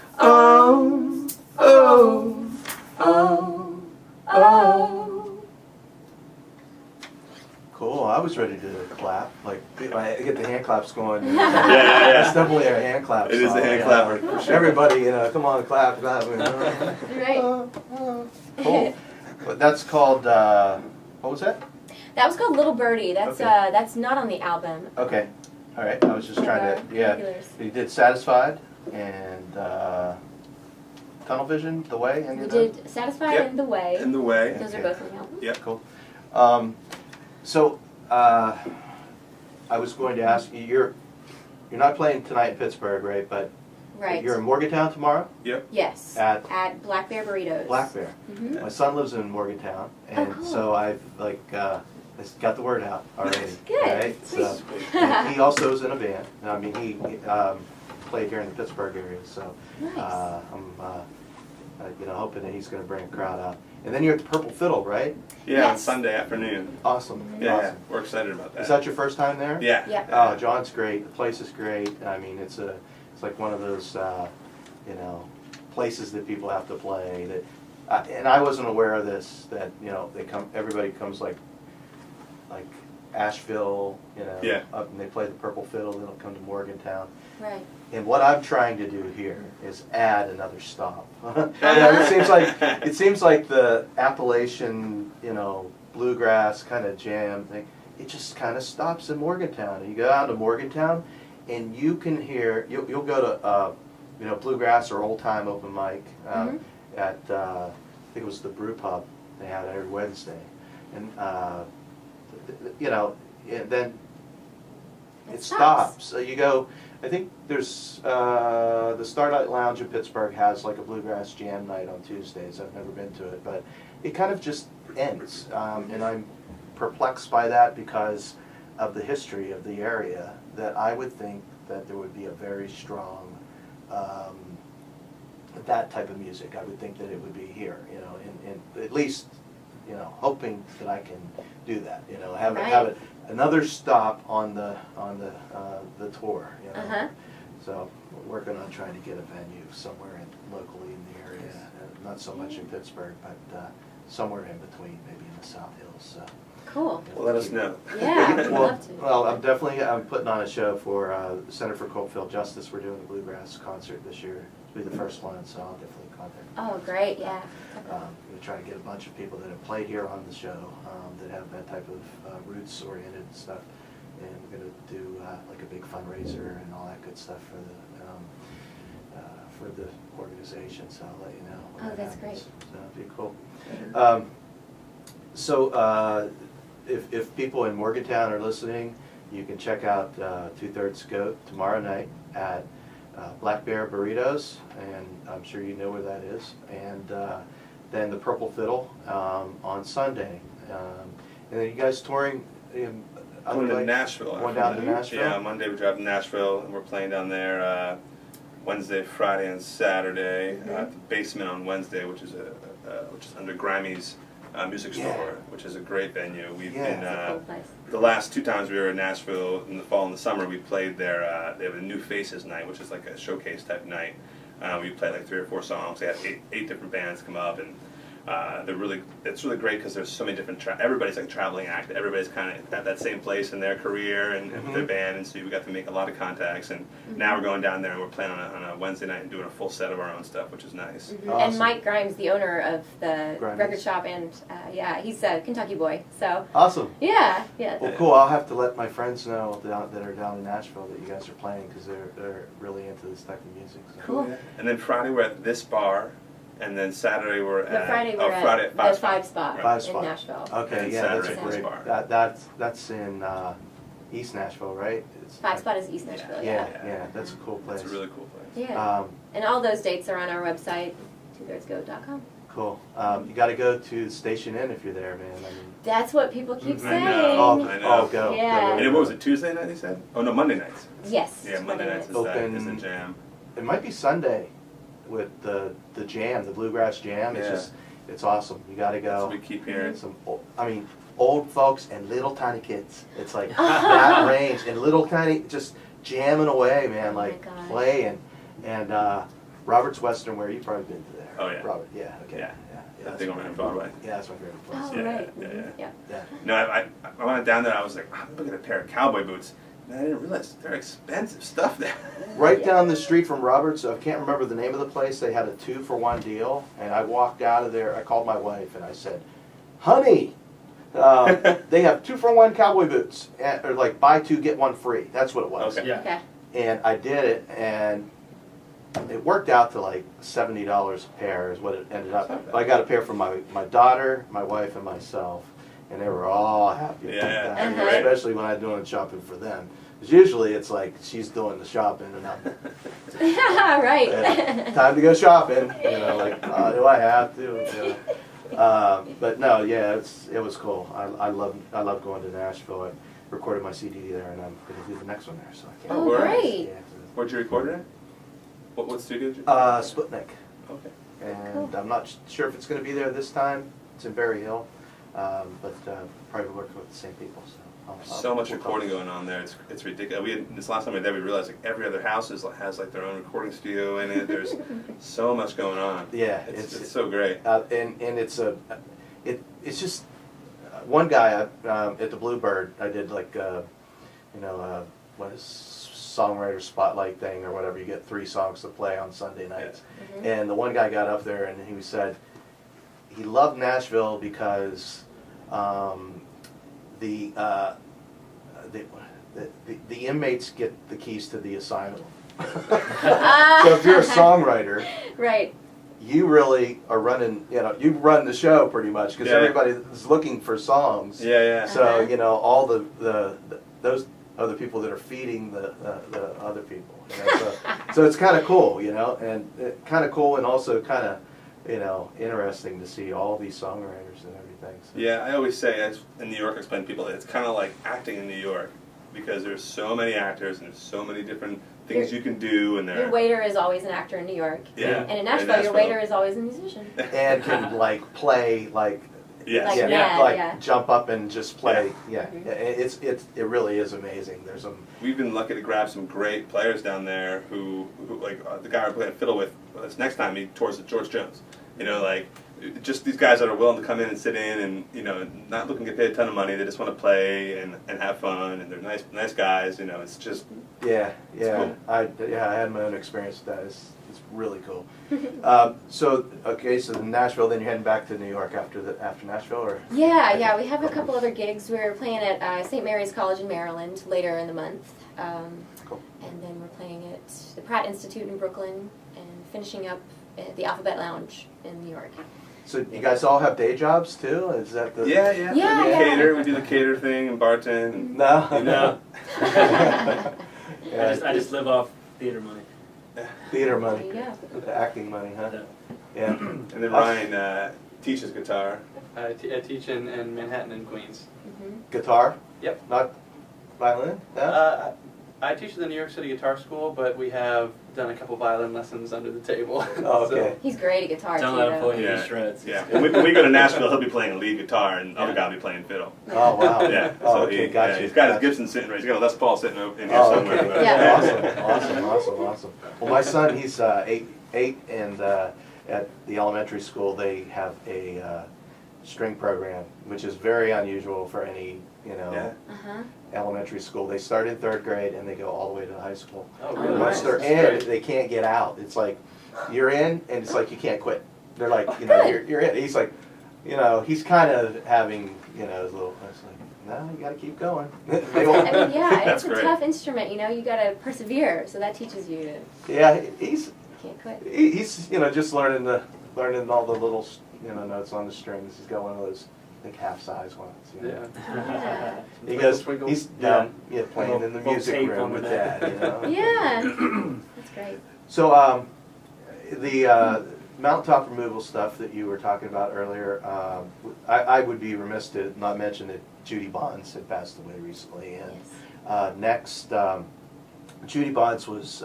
oh, oh, oh, Cool. I was ready to clap. Like I get the hand claps going. yeah. It's definitely a hand clap. It is a song, hand yeah. clapper, for sure. Everybody, come on, clap, clap. right. Cool. But that's called. What was that? That was called Little Birdie. That's Okay. that's not on the album. Okay. All right. I was just trying to. Yeah. Regulars. You did Satisfied and Tunnel Vision, The Way, and We you're done? did Satisfied Yep. and The Way. In the way. Those are both on the album. Yep. Cool. So I was going to ask you. You're not playing tonight in Pittsburgh, right? But Right. you're in Morgantown tomorrow. Yes. At Black Bear Burritos. Black Bear. hmm My son lives in Morgantown, and cool. so I've got the word out already. Good. Right? So, and he also is in a band. I mean, he played here in the Pittsburgh area, so Nice. I'm hoping that he's going to bring a crowd out. And then you're at the Purple Fiddle, right? Yeah, on Yes. Sunday afternoon. Awesome. Yeah, Awesome. we're excited about that. Is that your first time there? Yeah. Yep. Oh, John's great. The place is great. I mean, it's like one of those, places that people have to play. That And I wasn't aware of this, that, everybody comes like Asheville, Yeah. up and they play the Purple Fiddle, then they'll come to Morgantown. Right. And what I'm trying to do here is add another stop. It seems like the Appalachian, bluegrass kind of jam thing, it just kind of stops in Morgantown. And you go out to Morgantown, and you can hear, you'll go to, bluegrass or old time open mic at, I think it was the Brew Pub they had every Wednesday. And, and then it stops. So you go, I think there's, the Starlight Lounge in Pittsburgh has like a bluegrass jam night on Tuesdays. I've never been to it, but it kind of just ends. And I'm perplexed by that because of the history of the area, that I would think that there would be a very strong, that type of music. I would think that it would be here, and at least, hoping that I can do that, have it another stop on the tour, So we're working on trying to get a venue somewhere locally in the area, not so much in Pittsburgh, but somewhere in between, maybe in the South Hills. So. Cool. Well, let us know. Yeah, I'd love to. Well, I'm putting on a show for the Center for Cultural Justice. We're doing a bluegrass concert this year. It'll be the first one, so I'll definitely contact you. Oh, great, yeah. We try to get a bunch of people that have played here on the show, that have that type of roots-oriented stuff, and we're going to do like a big fundraiser and all that good stuff for the organization. So I'll let you know. When Oh, that's great. So it'll be cool. So if people in Morgantown are listening, you can check out 2/3 Goat tomorrow night at Black Bear Burritos, and I'm sure you know where that is. And then the Purple Fiddle on Sunday. And then you guys touring in Going to Nashville. Going down to Nashville? Yeah, Monday we drive to Nashville, and we're playing down there Wednesday, Friday, and Saturday. At the Basement on Wednesday, which is under Grammy's music store, which is a great venue. We've been Cool place. the last 2 times we were in Nashville in the fall and the summer. We played there. They have a New Faces night, which is like a showcase type night. We played like 3 or 4 songs. They had eight different bands come up, and it's really great because there's so many different. Everybody's like a traveling act. Everybody's kind of at that same place in their career and with their band, and so we got to make a lot of contacts. And now we're going down there and we're playing on a Wednesday night and doing a full set of our own stuff, which is nice. Awesome. Awesome. And Mike Grimes, the owner of the Grimes. record shop, and he's a Kentucky boy. So Awesome. yeah. Well, cool. I'll have to let my friends know that are down in Nashville that you guys are playing, because they're really into this type of music. So. Cool. And then Friday we're at this bar, and then Saturday we're But at Friday we're at Friday, the Five Spot Right. Five in Spot. Nashville. Okay, And yeah, Saturday that's at this great. bar. That's in East Nashville, right? Five Spot is East Nashville. Yeah, Yeah. yeah, that's a cool place. It's a really cool place. Yeah. And all those dates are on our website, 2thirdsgo.com. Cool. You got to go to the Station Inn if you're there, man. I mean, That's what people keep I saying. know. I know. Go. Yeah. And what was it, Tuesday night, he said? Oh, no, Monday nights. Yes. Yeah, Monday nights is Open- the jam. It might be Sunday with the jam, the bluegrass jam. It's it's awesome. You got to That's go. what we keep hearing. Old folks and little tiny kids. It's like that range, and little tiny just jamming away, man. Oh my Like God. playing. And Robert's Western Wear, you've probably been to there. Oh, yeah. Robert, yeah, okay. Yeah. that's Thing over my in favorite. Broadway. Yeah, that's my favorite place. Oh, Yeah, right. yeah, Mhm. yeah. Yeah. No, I went down there, I was like, I'm gonna get a pair of cowboy boots. And I didn't realize they're expensive stuff there. Right down the street from Robert's, I can't remember the name of the place, they had a 2-for-1 deal, and I walked out of there, I called my wife and I said, honey, they have 2-for-1 cowboy boots, or like buy 2, get 1 free, that's what it was. Okay. Yeah. Okay. And I did it, and it worked out to like $70 a pair is what it ended up. But I got a pair for my daughter, my wife, and myself, and they were all happy about Yeah, that, Uh-huh. especially when I'm doing shopping for them. Because usually it's like she's doing the shopping and I'm Right. time to go shopping. Like, do I have to? But no, yeah, it was cool. I love going to Nashville. I recorded my CD there, and I'm going to do the next one there. So I can't. Oh, where? great. Yeah, Where'd you record it at? What studio did you? Sputnik, Okay. and Cool. I'm not sure if it's going to be there this time. It's in Berry Hill, but probably working with the same people. So So much recording going on there. It's ridiculous. This last time we were there, we realized like every other house has like their own recording studio in it. There's so much going on. Yeah, it's so great. And it's it's just one guy at the Bluebird. I did like what is songwriter spotlight thing or whatever. You get 3 songs to play on Sunday nights, and the one guy got up there and he said he loved Nashville because the inmates get the keys to the asylum. So if you're a songwriter, Right. you really are running, you run the show pretty much because Yeah. everybody is looking for songs. Yeah. So, all those other people that are feeding the other people. So it's kind of cool, and kind of cool and also kind of, interesting to see all these songwriters and everything. So. Yeah, I always say in New York, I explain to people it's kind of like acting in New York because there's so many actors and there's so many different things you can do, and Your waiter is always an actor in New York. Yeah. And in Nashville, your waiter is always a musician. And can play Yes. Like mad, yeah. jump up and just play. Yeah, Mhm. it really is amazing. There's some. We've been lucky to grab some great players down there who like the guy we're playing fiddle with. This next time he tours with George Jones. Just these guys that are willing to come in and sit in and not looking to get paid a ton of money. They just want to play and have fun, and they're nice guys. It's just Yeah. cool. I had my own experience with that. It's really cool. So in Nashville, then you're heading back to New York after Nashville, or? Yeah, we have a couple other gigs. We're playing at St. Mary's College in Maryland later in the month. Cool. And then we're playing at the Pratt Institute in Brooklyn and finishing up at the Alphabet Lounge in New York. So you guys all have day jobs too? Is that the? Yeah. Yeah, We yeah. cater. We do the cater thing and bartend. No. No. Yeah, I just live off theater money. theater There money, you go. acting money, huh? Yeah. Yeah. And then Ryan teaches guitar. I teach in Manhattan and Queens. Guitar? Yep. Not violin? No? I teach at the New York City Guitar School, but we have done a couple violin lessons under the table. Oh, okay. He's great at guitar Don't too. let him pull you Yeah. to shreds. Yeah. When we go to Nashville, he'll be playing a lead guiar, and the other guy will be playing fiddle. Oh, wow. Yeah. Oh, So okay, he, gotcha. yeah, he's got his Gibson sitting right. He's got a Les Paul sitting in here Oh, somewhere. okay. But Yeah. Awesome. Well, my son, he's eight, and at the elementary school, they have a string program, which is very unusual for any, Yeah. elementary school. They start in 3rd grade and they go all the way to high school. Oh, Oh, really? Once they're That's in, great. they can't get out. It's like, you're in, and it's like you can't quit. They're like, Good. you're in. He's like, he's kind of having, his little, it's like, no, you gotta keep going. They won't. I mean, yeah, That's it's a great. tough instrument. You gotta persevere. So that teaches you to Yeah, he's can't quit. just learning all the little, notes on the strings. He's got one of those, I think, half-size ones. Yeah. Yeah. He goes, Twinkle, he's twinkle. down, playing in the Little music tape room on with the Dad, Yeah. That's great. So, the mountaintop removal stuff that you were talking about earlier, I would be remiss to not mention that Judy Bonds had passed away recently. And Yes. next, Judy Bonds was,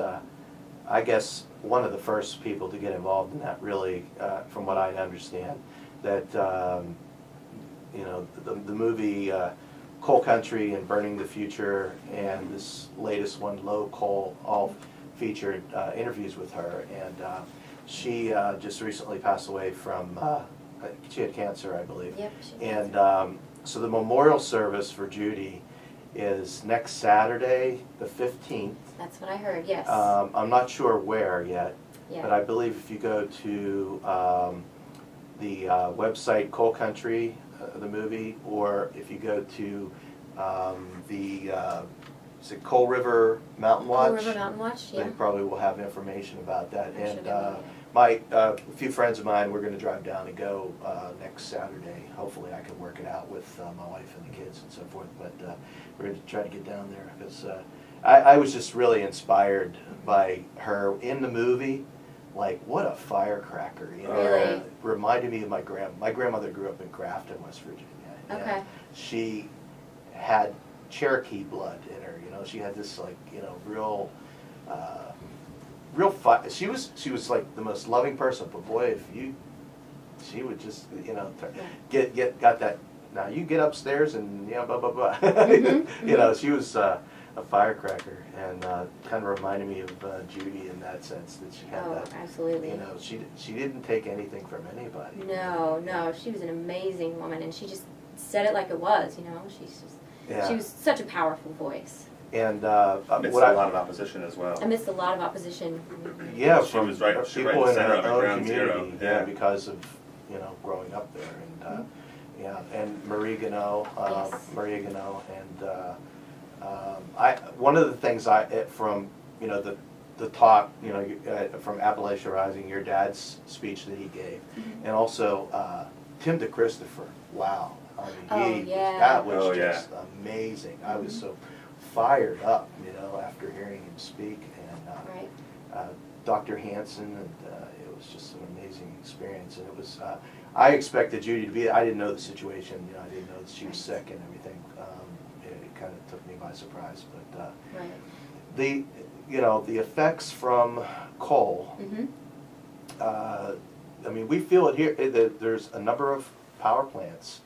I guess, one of the first people to get involved in that, really, from what I understand. That, the movie Coal Country and Burning the Future and this latest one, Low Coal, all featured interviews with her. And she just recently passed away from, she had cancer, I believe. Yep. she And does. so the memorial service for Judy is next Saturday, the 15th. That's what I heard. Yes. I'm not sure where yet, yeah. but I believe if you go to the website Coal Country, the movie, or if you go to is it Coal River Mountain Watch? Coal River Mountain Watch. They Yeah. probably will have information about that. I'm sure And they will, a few friends of mine, we're going to drive down and go next Saturday. Hopefully I can work it out with my wife and the kids and so forth. But we're going to try to get down there because I was just really inspired by her in the movie. Like, what a firecracker, Really? Reminded me of my grandmother grew up in Grafton, West Virginia. and Okay. She had Cherokee blood in her, she had this real she was like the most loving person, but boy, she would just, got that now you get upstairs and, blah, blah, blah. Mm-hmm. You know, she was a firecracker, and kind of reminded me of Judy in that sense, that she had Oh, that, absolutely. you know, she didn't take anything from anybody. No, she was an amazing woman, and she just said it like it was, you know. Yeah. She was such a powerful voice. And Amidst what a lot of opposition as well. Amidst a lot of opposition. yeah, She from was right- she was right in people the in center her of it, own ground zero. community, Yeah. because of, growing up there, and yeah, and Marie Gannot, Yes. Maria Gannot, and one of the things from the talk, from Appalachia Rising, your dad's speech that he gave, and also Tim DeChristopher. Wow, I mean, Oh, yeah. that was Oh, yeah. just amazing. I was so fired up, after hearing him speak, and Right. Dr. Hansen, and it was just an amazing experience. And it was, I expected Judy to be. I didn't know the situation. I didn't know that she was sick and everything. It kind of took me by surprise. But Right. the effects from coal. Mm-hmm. I mean, we feel it here. There's a number of power plants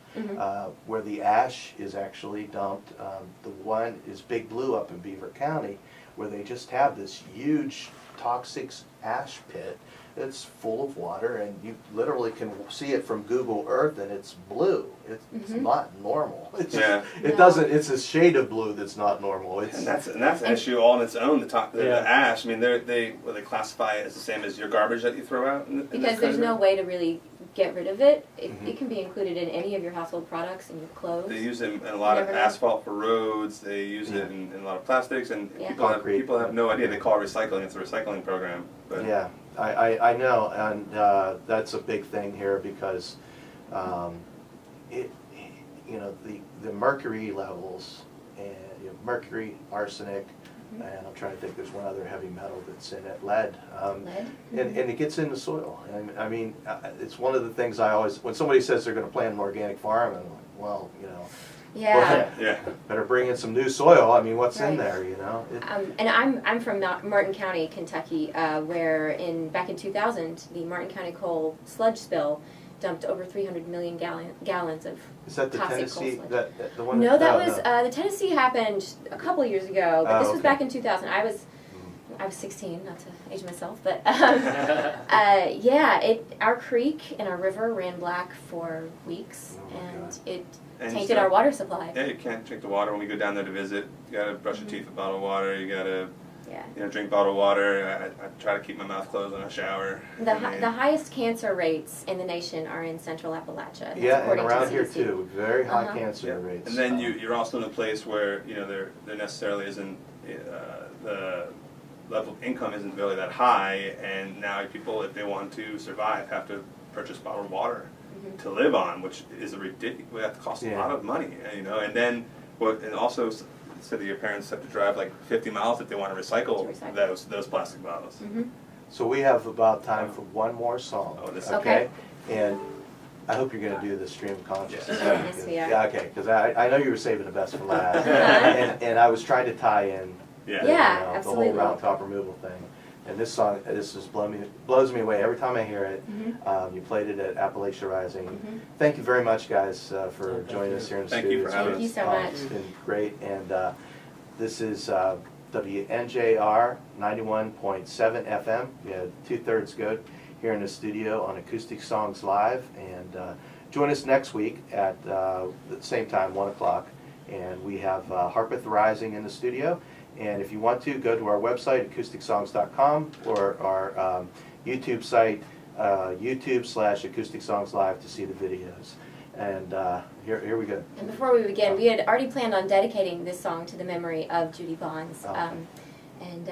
where the ash is actually dumped. The one is Big Blue up in Beaver County, where they just have this huge toxic ash pit that's full of water, and you literally can see it from Google Earth, and it's blue. It's not normal. It's Yeah. It doesn't. It's a shade of blue that's not normal. And that's an issue all on its own. The Yeah. ash. I mean, they classify it as the same as your garbage that you throw out. In Because there's no way to really get rid of it. It can be included in any of your household products and your clothes. They use it in a lot of Never know. asphalt for roads. They use it in a lot of plastics, and Yeah. people have no idea. They call it recycling. It's a recycling program. But Yeah, I know, and that's a big thing here because the mercury levels, and mercury, arsenic, and I'm trying to think, there's one other heavy metal that's in it, lead. Lead? And it gets in the soil. And I mean, it's one of the things I always, when somebody says they're going to plant an organic farm, I'm like, well, Yeah. yeah. better bring in some new soil. I mean, what's in Right. there, And I'm from Martin County, Kentucky, where back in 2000, the Martin County coal sludge spill dumped over 300 million gallons of Is that the toxic Tennessee, coal sludge. the one? No, that was the Tennessee happened a couple of years ago, but Oh, this was okay. back in 2000. I was 16, not to age myself, but our creek and our river ran black for weeks, Oh, my and God. it And tainted so- our water supply. Yeah, you can't drink the water when we go down there to visit. You gotta brush your teeth with bottled water. You gotta, Yeah. drink bottled water. I try to keep my mouth closed when I shower. The highest cancer rates in the nation are in Central Appalachia. That's Yeah, and according to around here CDC. too, very high Uh-huh. cancer Yeah. rates. And then you're also in a place where there necessarily isn't the level of income isn't really that high, and now people, if they want to survive, have to purchase bottled water to live on, which is a ridiculous. That costs a lot of money, And then and also said that your parents have to drive like 50 miles if they want to recycle, To recycle. those plastic bottles. So we have about time for one more song. Oh, this is Okay. And I hope you're going to do the stream of consciousness. Yes, we are. Yeah, okay, because I know you were saving the best for last. and I was trying to tie in Yeah. Yeah, the absolutely. whole round top removal thing. And this song, this just blows me away every time I hear it. You played it at Appalachia Rising. Thank you very much, guys, for thank joining you. us here in the Thank studio. you for having Thank you so much. It's been great, and this is WNJR 91.7 FM. We had 2/3 good here in the studio on Acoustic Songs Live, and join us next week at the same time, 1 o'clock, and we have Harpeth Rising in the studio. And if you want to, go to our website, acousticsongs.com, or our YouTube site, YouTube/Acoustic Songs Live, to see the videos. And here we go. And before we begin, we had already planned on dedicating this song to the memory of Judy Bonds. Okay. And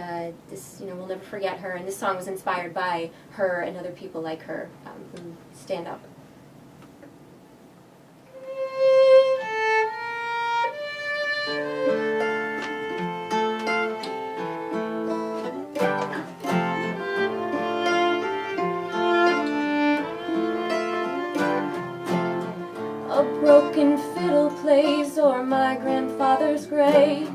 this, we'll never forget her. And this song was inspired by her and other people like her who stand up. A broken fiddle plays o'er my grandfather's grave.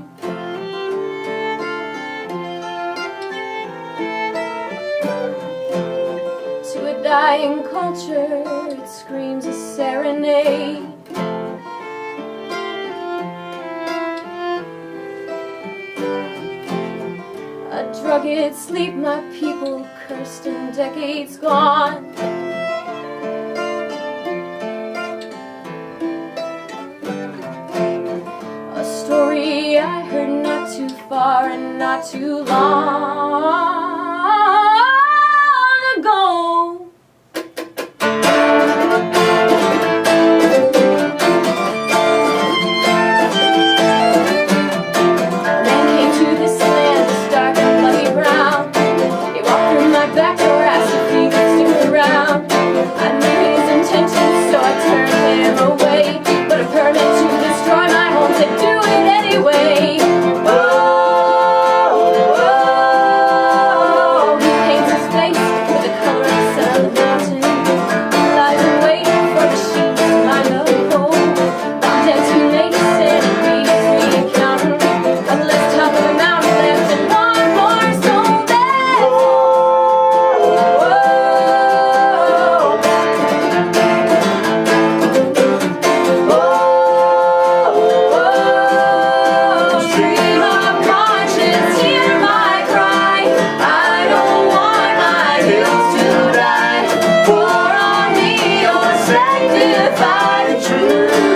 To a dying culture, it screams a serenade. get sleep, my people cursed and decades gone. A story I heard not too far and not too long ago. Back door, asked if he could stick around. I knew his intentions, so I turned him away. But a permit to destroy my home said do it anyway. Oh, he paints his face with the color of the sun on the mountain. Lies in wait for the sheep to line up cold. I'm dead too late, and it beats me counting. On the left top of the mountain, left and one more soul there. True.